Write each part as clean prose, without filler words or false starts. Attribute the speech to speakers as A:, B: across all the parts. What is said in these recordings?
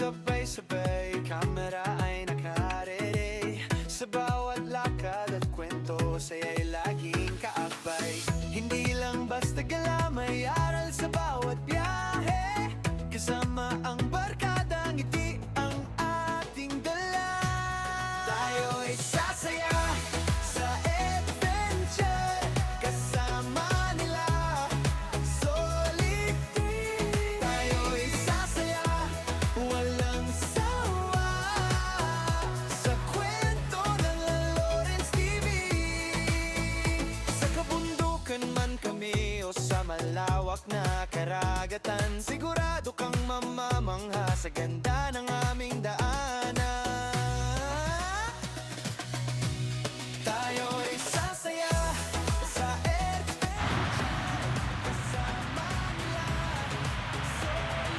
A: Sabay-sabay, kamera ay nakarere. Sa bawat lakad at kwento, saya'y laging kaakbay. Hindi lang basta gala, may aral sa bawat biyahe. Kasama ang barkada, ngiti ang ating dala. Tayo'y sasaya sa adventure, kasama nila solid team. Tayo'y sasaya, walang sawa, sa kwento ng Lawrence TV. Sa kabundukan man kami o sa malawak na karagatan, sigurado kang mamamangha sa ganda ng aming daanan. Tayo'y sasaya sa adventure, kasama nila solid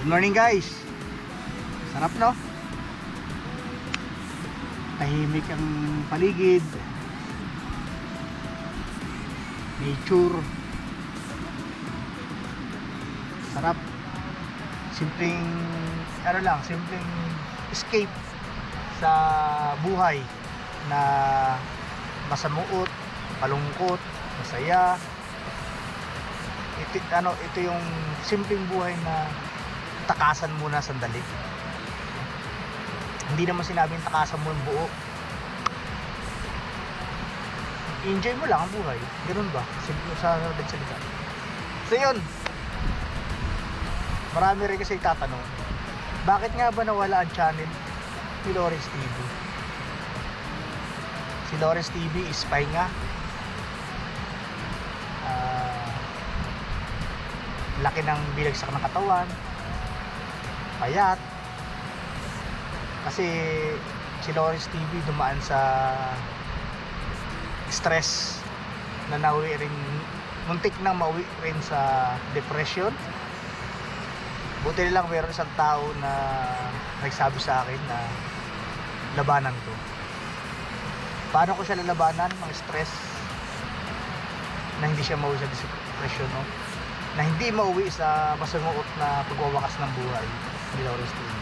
B: Good morning guys. Sarap no? Tahimik ang paligid. Nature. Sarap. Simpleng simpleng escape sa buhay na masamuot, malungkot, masaya. Ito yung simpleng buhay na takasan muna sandali. Hindi naman sinabing takasan mo yung buo. Enjoy mo lang ang buhay. Ganun ba? Simple sa salita. So yun. Marami rin kasi tatanong, bakit nga ba nawala ang channel ni Lawrence TV? Si Lawrence TV is pahinga. Laki ng bilagsak ng katawan, payat. Kasi si Lawrence TV dumaan sa stress na nauwi rin, muntik na mauwi rin sa depression. Buti lang meron isang tao na nagsabi sa akin na labanan to. Paano ko siya lalabanan ng stress na hindi siya mauwi sa depression, no? Na hindi mauwi sa masamuot na pagwawakas ng buhay ni Lawrence TV.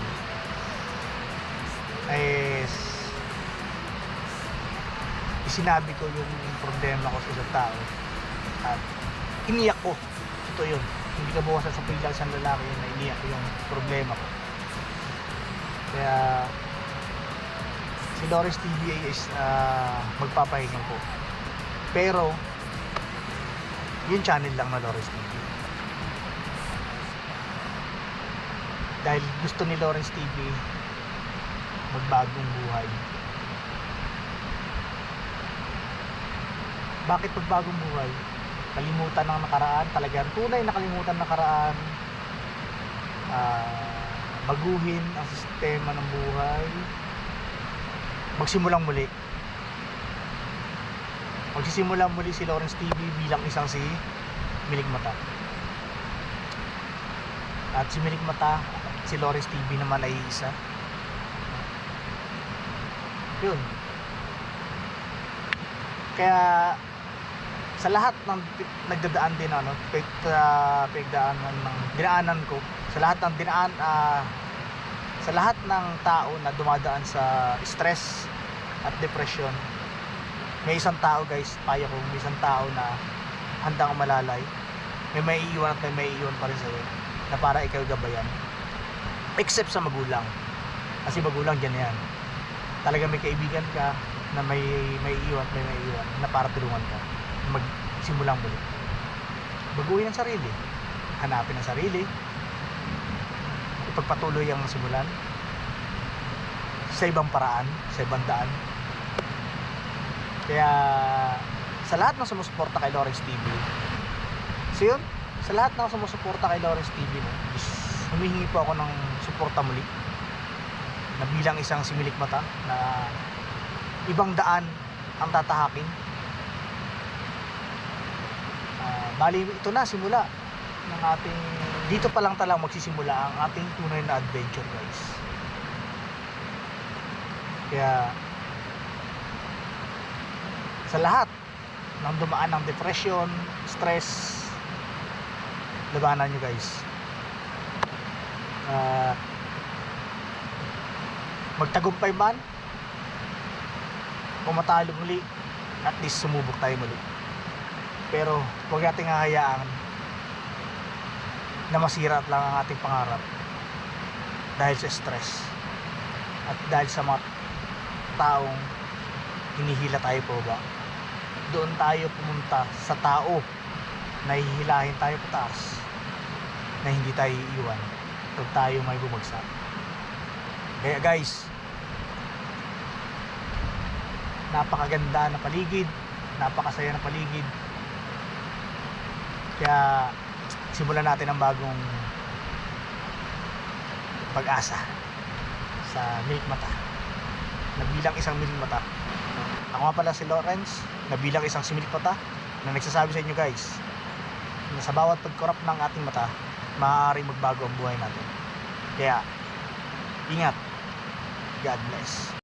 B: Sinabi ko yung problema ko sa isang tao at iniyak ko. Ito yun, hindi ka buwasan sa pilang isang lalaki na iniyak ko yung problema ko. Kaya si Lawrence TV is magpapahinga ko, pero yung channel lang na Lawrence TV. Dahil gusto ni Lawrence TV magbagong buhay. Bakit magbagong buhay? Kalimutan ng nakaraan, talagang tunay na kalimutan ng nakaraan. Baguhin ang sistema ng buhay. Magsimulang muli. Magsisimula muli si Lawrence TV bilang isang si Milig Mata. At si Milig Mata, si Lawrence TV naman ay isa. Yun. Kaya sa lahat ng nagdadaan din dinaanan ko, sa lahat ng sa lahat ng tao na dumadaan sa stress at depression, may isang tao guys, payo ko, may isang tao na handang umalalay, may maiiwan at may maiiwan pa rin sa'yo na para ikaw gabayan, except sa magulang, kasi magulang dyan yan, talaga may kaibigan ka na may iiwan at may maiiwan na para tulungan ka magsimulang muli, baguhin ang sarili, hanapin ang sarili, ipagpatuloy ang simulan sa ibang paraan, sa ibang daan. Kaya sa lahat ng sumusuporta kay Lawrence TV, so yun, sa lahat ng sumusuporta kay Lawrence TV, humihingi po ako ng suporta muli na bilang isang si Milig Mata na ibang daan ang tatahakin. Bali, ito na simula ng ating, dito pa lang talang magsisimula ang ating tunay na adventure guys. Kaya sa lahat ng dumaan ng depression, stress, labanan nyo guys. Magtagumpay man o matalo muli, at least sumubok tayo muli. Pero huwag nating hahayaan na masira lang ang ating pangarap dahil sa stress at dahil sa mga taong hinihila tayo po ba. Doon tayo pumunta sa tao na hihilahin tayo pataas, na hindi tayo iiwan pag tayo may bumagsak. Kaya guys, napakaganda na paligid, napakasaya na paligid. Kaya simulan natin ang bagong pag-asa sa Milig Mata, na bilang isang Milig Mata. Ako nga pala si Lawrence, na bilang isang si Milig Mata, na nagsasabi sa inyo guys na sa bawat pagkorap ng ating mata, maaaring magbago ang buhay natin. Kaya ingat. God bless.